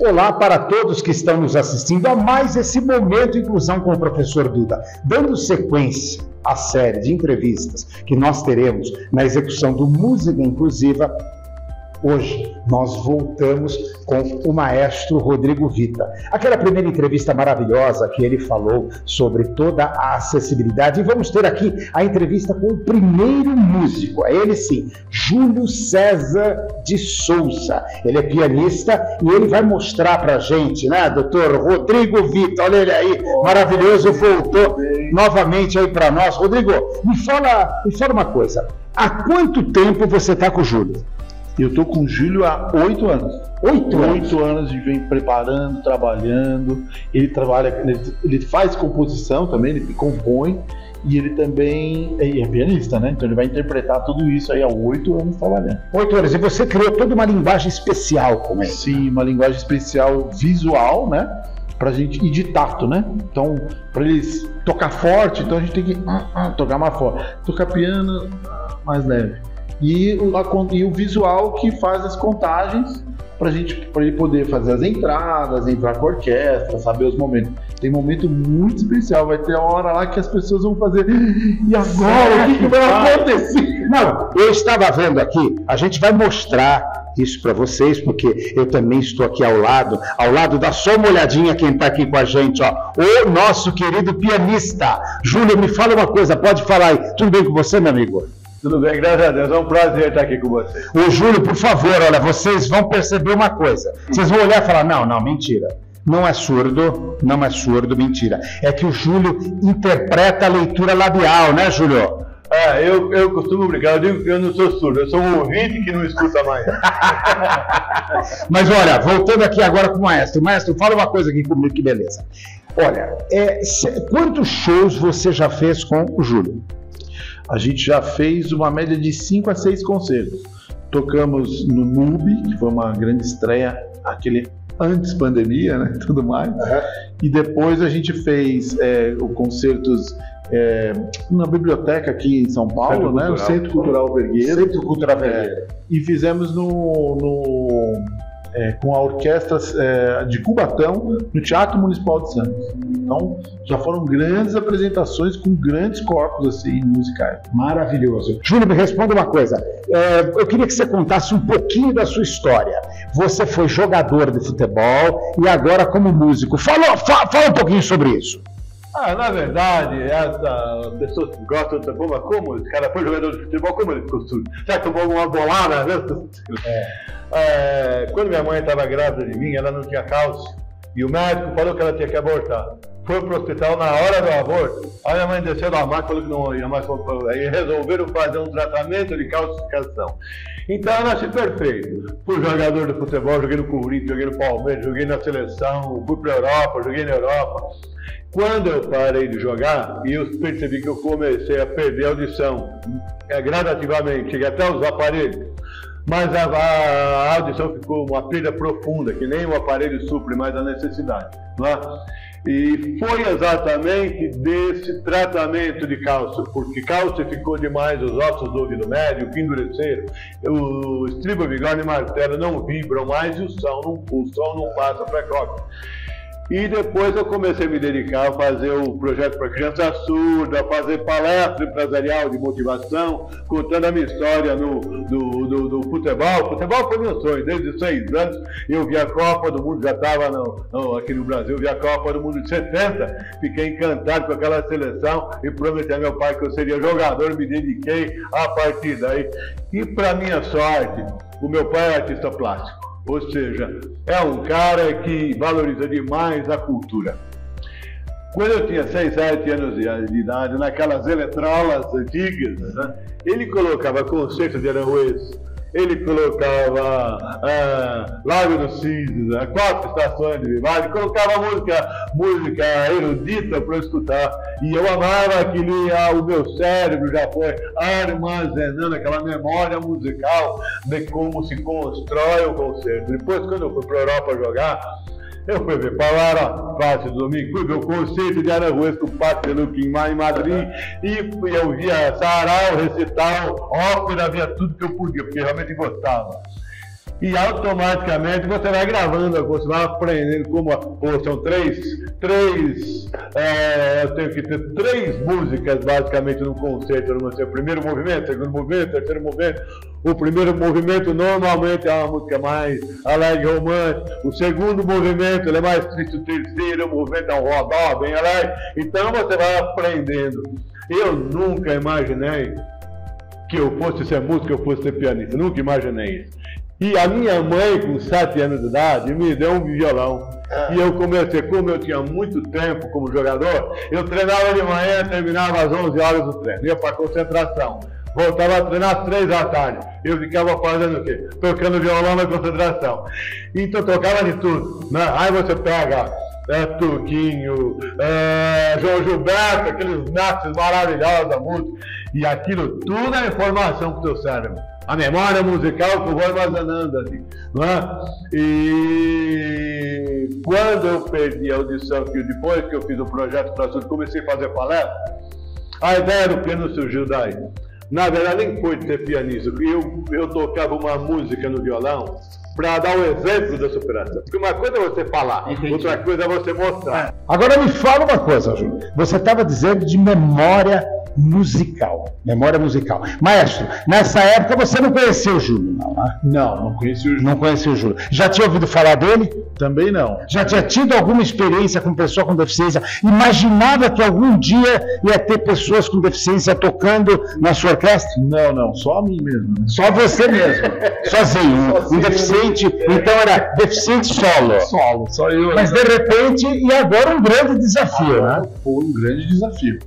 Olá para todos que estão nos assistindo a mais esse Momento Inclusão com o professor Duda, dando sequência à série de entrevistas que nós teremos na execução do Música Inclusiva. Hoje nós voltamos com o maestro Rodrigo Vita. Aquela primeira entrevista maravilhosa que ele falou sobre toda a acessibilidade. E vamos ter aqui a entrevista com o primeiro músico, é ele sim, Júlio César de Souza. Ele é pianista e ele vai mostrar pra gente, né, doutor Rodrigo Vita, olha ele aí, maravilhoso, voltou novamente aí para nós. Rodrigo, me fala uma coisa, há quanto tempo você está com o Júlio? Eu estou com o Júlio há 8 anos. 8 anos? 8 anos de vem preparando, trabalhando. Ele trabalha, ele faz composição também, ele compõe. E ele também é pianista, né? Então ele vai interpretar tudo isso aí há 8 anos trabalhando. 8 anos. E você criou toda uma linguagem especial com ele? Sim, uma linguagem especial visual, né? Pra gente, e de tato, né? Então, para eles tocar forte, então a gente tem que tocar mais forte. Tocar piano mais leve. E o visual que faz as contagens para ele poder fazer as entradas, entrar com a orquestra, saber os momentos. Tem um momento muito especial, vai ter a hora lá que as pessoas vão fazer. E agora? O que vai acontecer? Não, eu estava vendo aqui, a gente vai mostrar isso para vocês, porque eu também estou aqui ao lado, dá só uma olhadinha quem está aqui com a gente, ó, o nosso querido pianista. Júlio, me fala uma coisa, pode falar aí. Tudo bem com você, meu amigo? Tudo bem, graças a Deus, é um prazer estar aqui com você. Ô Júlio, por favor, olha, vocês vão perceber uma coisa. Vocês vão olhar e falar, não, mentira. Não é surdo, mentira. É que o Júlio interpreta a leitura labial, né, Júlio? Eu costumo brincar, eu digo que eu não sou surdo, eu sou um ouvinte que não escuta mais. Mas olha, voltando aqui agora com o maestro. Maestro, fala uma coisa aqui comigo, que beleza. Olha, quantos shows você já fez com o Júlio? A gente já fez uma média de 5 a 6 concertos. Tocamos no MUBI, que foi uma grande estreia, aquele antes pandemia, né, tudo mais. E depois a gente fez concertos na biblioteca aqui em São Paulo, né, o Centro Cultural Vergueiro. E fizemos com a orquestra de Cubatão, no Teatro Municipal de Santos. Então, já foram grandes apresentações com grandes corpos assim, musicais. Maravilhoso. Júlio, me responda uma coisa. Eu queria que você contasse um pouquinho da sua história. Você foi jogador de futebol e agora como músico. Fala um pouquinho sobre isso. Na verdade, as pessoas que gostam de futebol, mas como esse cara foi jogador de futebol, como ele ficou surdo? Já tomou alguma bolada, né? Quando minha mãe estava grávida de mim, ela não tinha cálcio, e o médico falou que ela tinha que abortar. Foi pro hospital na hora do aborto, aí minha mãe desceu da maca e falou que não ia mais, aí resolveram fazer um tratamento de calcificação. Então eu nasci perfeito. Fui jogador de futebol, joguei no Corinthians, joguei no Palmeiras, joguei na seleção, fui pra Europa, joguei na Europa. Quando eu parei de jogar, e eu percebi que eu comecei a perder a audição gradativamente, cheguei até os aparelhos, mas a audição ficou uma perda profunda, que nem o aparelho supre mais a necessidade. Não é? E foi exatamente desse tratamento de cálcio, porque calcificou demais os ossos do ouvido médio, que endureceram, o estribo, bigode e martelo não vibram mais e o som não passa para coque. E depois eu comecei a me dedicar a fazer o projeto para criança surda, a fazer palestra empresarial de motivação, contando a minha história do futebol. O futebol foi meu sonho, desde 6 anos eu vi a Copa do Mundo, já estava aqui no Brasil, vi a Copa do Mundo de 70, fiquei encantado com aquela seleção e prometi a meu pai que eu seria jogador, me dediquei a partir daí. E para minha sorte, o meu pai é artista plástico. Ou seja, é um cara que valoriza demais a cultura. Quando eu tinha 6, 7 anos de idade, naquelas eletrolas antigas, né, ele colocava concerto de Aranjuez, ele colocava Lago dos Cisnes, 4 estações de Vivaldi, colocava música erudita para eu escutar. E eu amava aquilo, o meu cérebro já foi armazenando aquela memória musical de como se constrói o concerto. Depois, quando eu fui para a Europa jogar, eu fui ver Palavra Fácil do Domingo, fui ver o concerto de Aranjuez com o Pátio Luquim lá em Madrid, e eu via sarau, recital, ópera, via tudo que eu podia, porque realmente gostava. E automaticamente você vai gravando, você vai aprendendo como são eu tenho que ter 3 músicas basicamente no concerto, no seu primeiro movimento, segundo movimento, terceiro movimento. O primeiro movimento normalmente é uma música mais alegre, romântica. O segundo movimento ele é mais triste, o terceiro movimento é um rodó bem alegre. Então você vai aprendendo. Eu nunca imaginei que eu fosse ser músico, que eu fosse ser pianista. Nunca imaginei isso. E a minha mãe, com 7 anos de idade, me deu um violão. E eu comecei, como eu tinha muito tempo como jogador, eu treinava de manhã, terminava às 11 horas do treino, ia para concentração. Voltava a treinar às 3 da tarde. Eu ficava fazendo o quê? Tocando violão na concentração. Então tocava de tudo, né? Aí você pega Turquinho, João Gilberto, aqueles mestres maravilhosos da música. E aquilo tudo é informação para o teu cérebro. A memória musical que eu vou armazenando ali, não é? E quando eu perdi a audição, que depois que eu fiz o projeto para surdo, comecei a fazer palestra, a ideia do piano surgiu daí. Na verdade, nem foi de ser pianista. Eu tocava uma música no violão para dar o exemplo da superação. Porque uma coisa é você falar, outra coisa é você mostrar. Agora me fala uma coisa, Júlio. Você estava dizendo de memória musical. Memória musical. Maestro, nessa época você não conhecia o Júlio, não, né? Não conhecia o Júlio. Não conhecia o Júlio. Já tinha ouvido falar dele? Também não. Já tinha tido alguma experiência com pessoa com deficiência? Imaginava que algum dia ia ter pessoas com deficiência tocando na sua orquestra? Não. Só a mim mesmo. Né? Só você mesmo. Sozinho. Um deficiente. Então era deficiente solo. Solo, só eu. Mas de repente, e agora um grande desafio, né? Foi um grande desafio.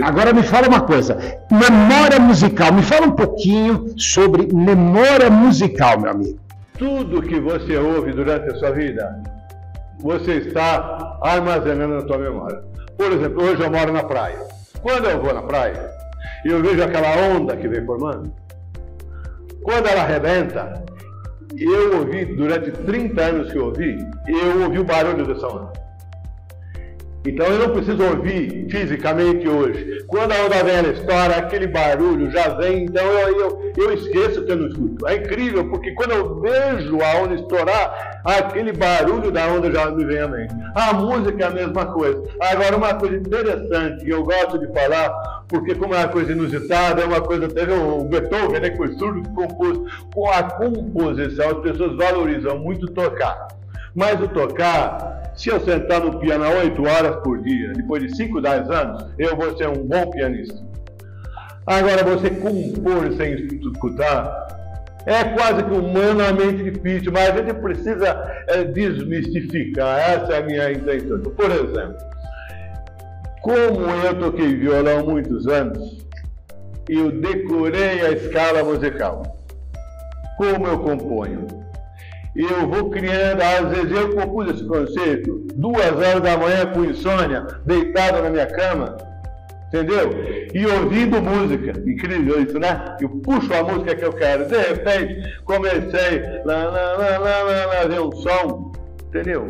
Agora me fala uma coisa, memória musical, me fala um pouquinho sobre memória musical, meu amigo. Tudo que você ouve durante a sua vida, você está armazenando na sua memória. Por exemplo, hoje eu moro na praia. Quando eu vou na praia, eu vejo aquela onda que vem formando. Quando ela arrebenta, eu ouvi, durante 30 anos que eu ouvi o barulho dessa onda. Então eu não preciso ouvir fisicamente hoje. Quando a onda vem, ela estoura, aquele barulho já vem, então eu esqueço que eu não escuto. É incrível, porque quando eu vejo a onda estourar, aquele barulho da onda já me vem à mente. A música é a mesma coisa. Agora, uma coisa interessante que eu gosto de falar, porque como é uma coisa inusitada, é uma coisa, teve o Beethoven, né, que foi surdo, que compôs. Com a composição, as pessoas valorizam muito tocar. Mas o tocar, se eu sentar no piano 8 horas por dia, depois de 5, 10 anos, eu vou ser um bom pianista. Agora, você compor sem escutar é quase que humanamente difícil, mas a gente precisa desmistificar. Essa é a minha intenção. Por exemplo, como eu toquei violão há muitos anos, eu decorei a escala musical. Como eu componho? Eu vou criando, às vezes eu compus esse concerto 2 horas da manhã com insônia, deitado na minha cama, entendeu? E ouvindo música. Incrível isso, né? Eu puxo a música que eu quero. De repente, comecei a ver um som, entendeu?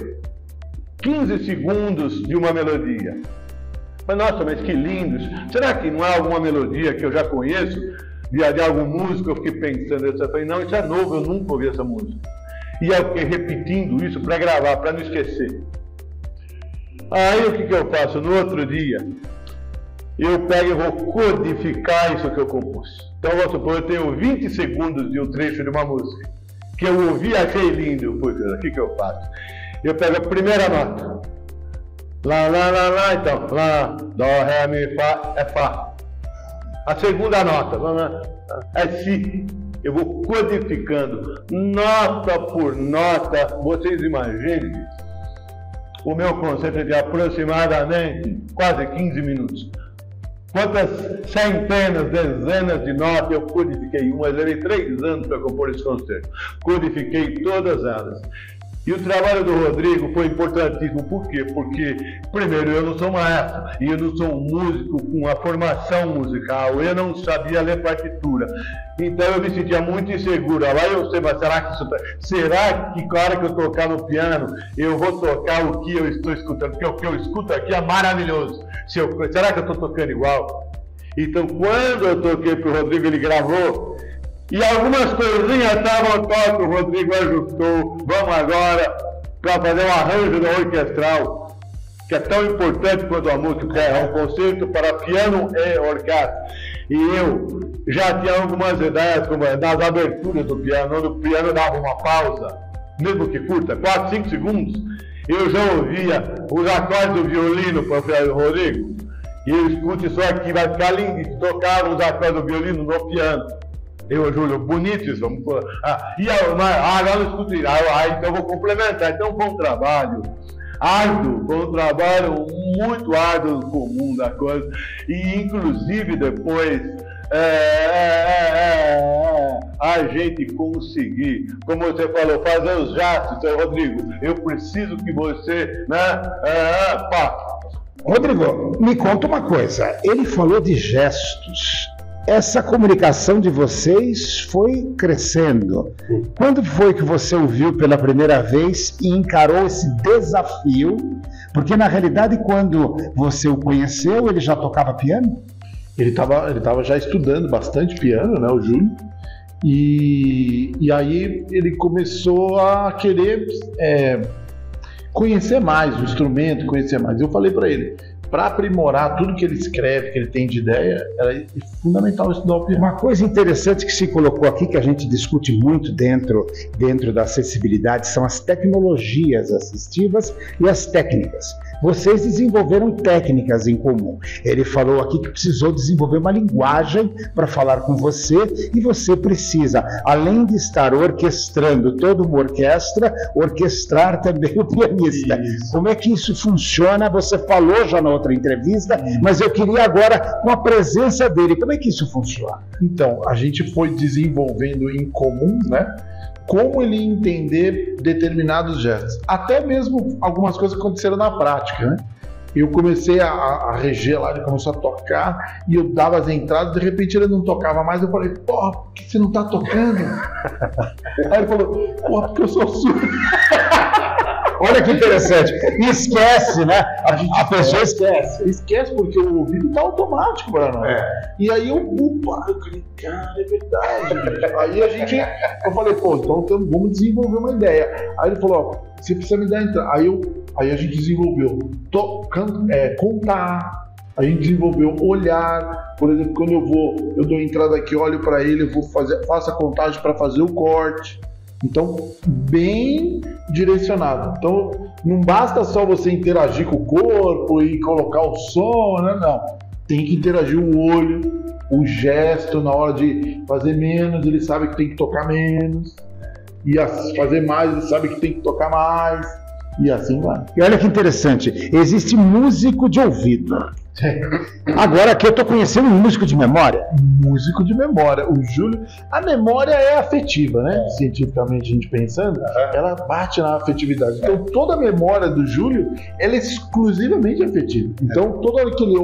15 segundos de uma melodia. Mas nossa, mas que lindos! Será que não há alguma melodia que eu já conheço? De algum músico? Eu fiquei pensando, eu falei, não, isso é novo, eu nunca ouvi essa música. E eu fiquei repetindo isso para gravar, para não esquecer. Aí o que eu faço? No outro dia, eu pego e vou codificar isso que eu compus. Então, vamos supor, eu tenho 20 segundos de um trecho de uma música, que eu ouvi e achei lindo. Pois, o que eu faço? Eu pego a primeira nota. Lá, então, lá, dó, ré, mi, fá, é fá. A segunda nota, é si. Eu vou codificando, nota por nota. Vocês imaginem, o meu conceito é de aproximadamente quase 15 minutos. Quantas centenas, dezenas de notas eu codifiquei? Eu levei 3 anos para compor esse concerto. Codifiquei todas elas. E o trabalho do Rodrigo foi importantíssimo. Por quê? Porque, primeiro, eu não sou maestro, e eu não sou um músico com uma formação musical, eu não sabia ler partitura. Então eu me sentia muito inseguro. Lá eu sei, mas será que na hora que eu tocar no piano, eu vou tocar o que eu estou escutando? Porque o que eu escuto aqui é maravilhoso. Será que eu estou tocando igual? Então, quando eu toquei para o Rodrigo, ele gravou. E algumas coisinhas estavam toque, o Rodrigo ajustou. Vamos agora para fazer um arranjo da orquestral, que é tão importante quanto a música. É um concerto para piano e orquestra. E eu já tinha algumas ideias, como nas aberturas do piano, onde o piano dava uma pausa, mesmo que curta, 4, 5 segundos, eu já ouvia os acordes do violino para o Rodrigo. E eu escuto isso aqui, vai ficar lindo. E tocava os acordes do violino no piano. Eu, Júlio, bonito isso, vamos pôr. Agora eu escuto isso. Então eu vou complementar. Então foi um trabalho árduo, foi um trabalho muito árduo comum da coisa. E inclusive depois a gente conseguir, como você falou, fazer os gestos, seu Rodrigo. Eu preciso que você, Rodrigo, me conta uma coisa. Ele falou de gestos. Essa comunicação de vocês foi crescendo. Quando foi que você ouviu pela primeira vez e encarou esse desafio? Porque na realidade, quando você o conheceu, ele já tocava piano? Ele estava já estudando bastante piano, né, o Júlio. E aí ele começou a querer conhecer mais o instrumento, conhecer mais. Eu falei para ele, para aprimorar tudo que ele escreve, que ele tem de ideia, é fundamental estudar o piano. Uma coisa interessante que se colocou aqui, que a gente discute muito dentro da acessibilidade, são as tecnologias assistivas e as técnicas. Vocês desenvolveram técnicas em comum. Ele falou aqui que precisou desenvolver uma linguagem para falar com você, e você precisa, além de estar orquestrando toda uma orquestra, orquestrar também o pianista. Isso. Como é que isso funciona? Você falou já na outra entrevista, mas eu queria agora, com a presença dele, como é que isso funciona? Então, a gente foi desenvolvendo em comum, né? Como ele entender determinados gestos. Até mesmo algumas coisas aconteceram na prática, né? Eu comecei a reger lá, ele começou a tocar, e eu dava as entradas, de repente ele não tocava mais, eu falei, porra, por que você não tá tocando? Aí ele falou, porra, porque eu sou surdo. Olha que interessante. Esquece, né? A pessoa esquece. Esquece porque o ouvido tá automático para nós. E aí eu falei, cara, é verdade. Aí eu falei, pô, então vamos desenvolver uma ideia. Aí ele falou, ó, você precisa me dar entrada. Aí a gente desenvolveu contar. A gente desenvolveu olhar. Por exemplo, quando eu dou entrada aqui, olho para ele, eu faço a contagem para fazer o corte. Então, bem direcionado. Então, não basta só você interagir com o corpo e colocar o som, né? Não. Tem que interagir o olho, o gesto na hora de fazer menos, ele sabe que tem que tocar menos. E fazer mais, ele sabe que tem que tocar mais. E assim vai. E olha que interessante, existe músico de ouvido. Agora aqui eu estou conhecendo um músico de memória. Músico de memória. O Júlio, a memória é afetiva, né? Cientificamente a gente pensando, ela bate na afetividade. Então toda a memória do Júlio, ela é exclusivamente afetiva. Então toda hora que ele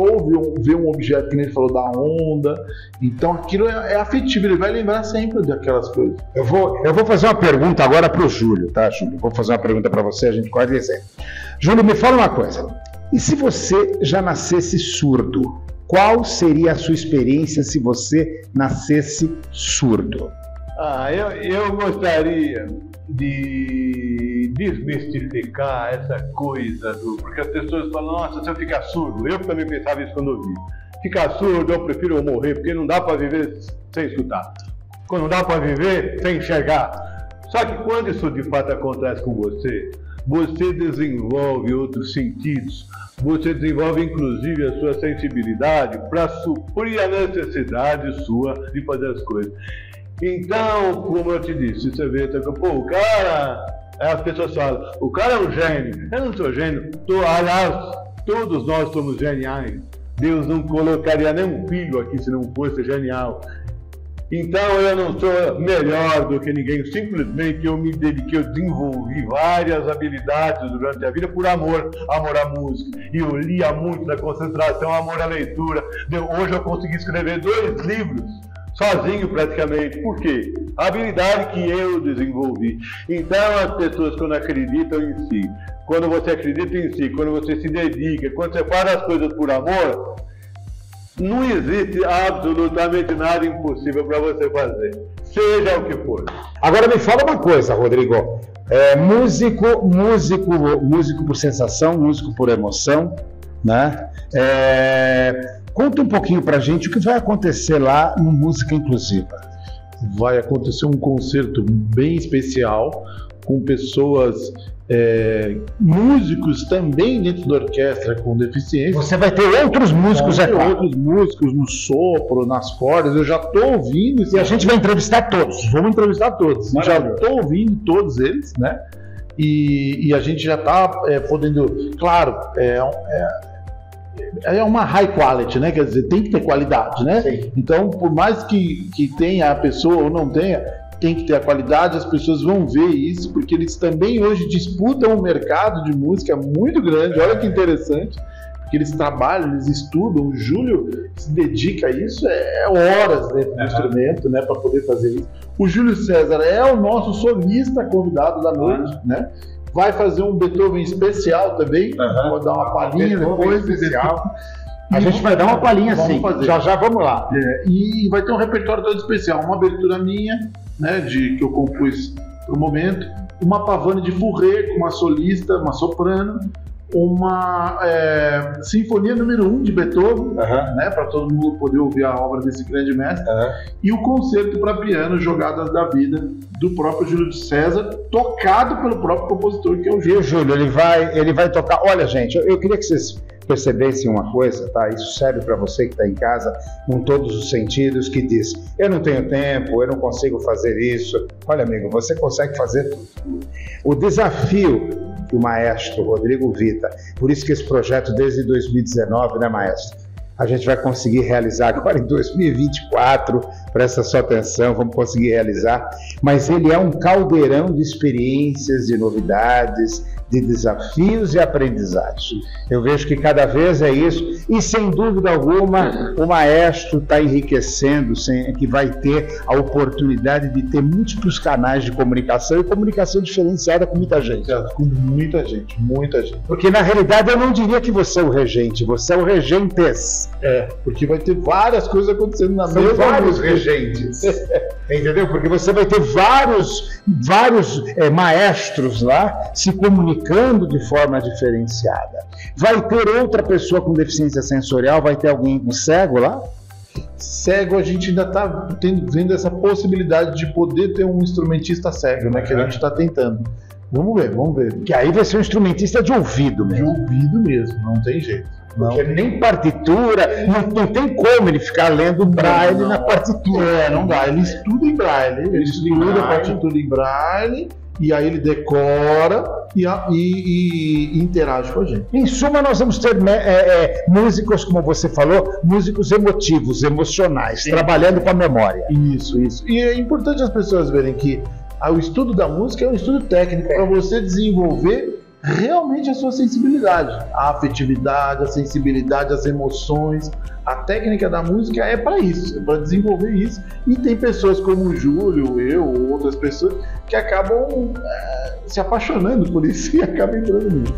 vê um objeto, que ele falou da onda, então aquilo é afetivo, ele vai lembrar sempre daquelas coisas. Eu vou fazer uma pergunta agora para o Júlio, tá, Júlio? Vou fazer uma pergunta para você, a gente pode dizer. Júlio, me fala uma coisa. E se você já nascesse surdo, qual seria a sua experiência se você nascesse surdo? Eu gostaria de desmistificar essa coisa porque as pessoas falam, nossa, se eu ficar surdo, eu também pensava isso quando eu vi. Ficar surdo, eu prefiro morrer, porque não dá para viver sem escutar. Não dá para viver sem enxergar. Só que quando isso de fato acontece com você desenvolve outros sentidos. Você desenvolve inclusive a sua sensibilidade para suprir a necessidade sua de fazer as coisas. Então, como eu te disse, você vê, pô, o cara, as pessoas falam, o cara é um gênio. Eu não sou gênio. Aliás, todos nós somos geniais. Deus não colocaria nenhum filho aqui se não fosse genial. Então eu não sou melhor do que ninguém, simplesmente eu me dediquei, eu desenvolvi várias habilidades durante a vida por amor à música. E eu lia muito na concentração, amor à leitura. Hoje eu consegui escrever 2 livros, sozinho praticamente. Por quê? A habilidade que eu desenvolvi. Então as pessoas quando acreditam em si, quando você acredita em si, quando você se dedica, quando você faz as coisas por amor, não existe absolutamente nada impossível para você fazer. seja o que for. Agora me fala uma coisa, Rodrigo. Músico por sensação, músico por emoção, né? Conta um pouquinho pra gente o que vai acontecer lá no Música Inclusiva. Vai acontecer um concerto bem especial com pessoas, músicos também dentro da orquestra com deficiência. Você vai ter outros músicos, Outros músicos no sopro, nas cordas. Eu já estou ouvindo. E a gente vai entrevistar todos. Vamos entrevistar todos. Já Maravilha. estou ouvindo todos eles, né? E a gente já está podendo. Claro, é uma high quality, né? Quer dizer, tem que ter qualidade, né? Sim. Então, por mais que tenha a pessoa ou não tenha, tem que ter a qualidade, as pessoas vão ver isso, porque eles também hoje disputam um mercado de música muito grande. Olha que interessante, porque eles trabalham, eles estudam. O Júlio se dedica a isso, horas dentro do instrumento, né, para poder fazer isso. O Júlio César é o nosso solista convidado da noite, né? Vai fazer um Beethoven especial também, vou dar uma palhinha depois. Especial. A gente vai dar uma palhinha assim, já vamos lá. E vai ter um repertório todo especial, uma abertura minha, né, que eu compus pro momento, uma pavane de Fourré com uma solista, uma soprano, uma sinfonia número 1 de Beethoven, né, para todo mundo poder ouvir a obra desse grande mestre, e o concerto para piano Jogadas da Vida do próprio Júlio César, tocado pelo próprio compositor, que é o Júlio. E o Júlio, ele vai tocar. Olha, gente, eu queria que vocês percebessem uma coisa, tá? Isso serve para você que está em casa, com todos os sentidos, que diz: eu não tenho tempo, eu não consigo fazer isso. Olha, amigo, você consegue fazer tudo. O desafio do maestro Rodrigo Vita, por isso que esse projeto desde 2019, né, maestro? A gente vai conseguir realizar agora em 2024, presta sua atenção, vamos conseguir realizar, mas ele é um caldeirão de experiências, de novidades, de desafios e aprendizagem. Eu vejo que cada vez é isso, e sem dúvida alguma o maestro está enriquecendo, que vai ter a oportunidade de ter múltiplos canais de comunicação e comunicação diferenciada com muita gente. Com muita gente, muita gente. Porque na realidade eu não diria que você é o regente, você é o regentes. Porque vai ter várias coisas acontecendo na São mesma vários música. regentes. Entendeu? Porque você vai ter vários maestros lá se comunicando de forma diferenciada. Vai ter outra pessoa com deficiência sensorial, vai ter alguém com cego lá? Cego, a gente ainda está vendo essa possibilidade de poder ter um instrumentista cego, né? Que a gente está tentando. Vamos ver. Que aí vai ser um instrumentista de ouvido mesmo. De ouvido mesmo, não tem jeito. Porque nem partitura, não tem como ele ficar lendo braille na partitura. Não dá. Ele estuda em braille, ele estuda a partitura em braille, e aí ele decora e interage com a gente. Em suma, nós vamos ter músicos, como você falou, músicos emotivos, emocionais, trabalhando com a memória. Isso. E é importante as pessoas verem que o estudo da música é um estudo técnico para você desenvolver realmente a sua sensibilidade, a afetividade, a sensibilidade, as emoções. A técnica da música é para isso, é para desenvolver isso. E tem pessoas como o Júlio, eu, ou outras pessoas que acabam se apaixonando por isso e acabam entrando nisso.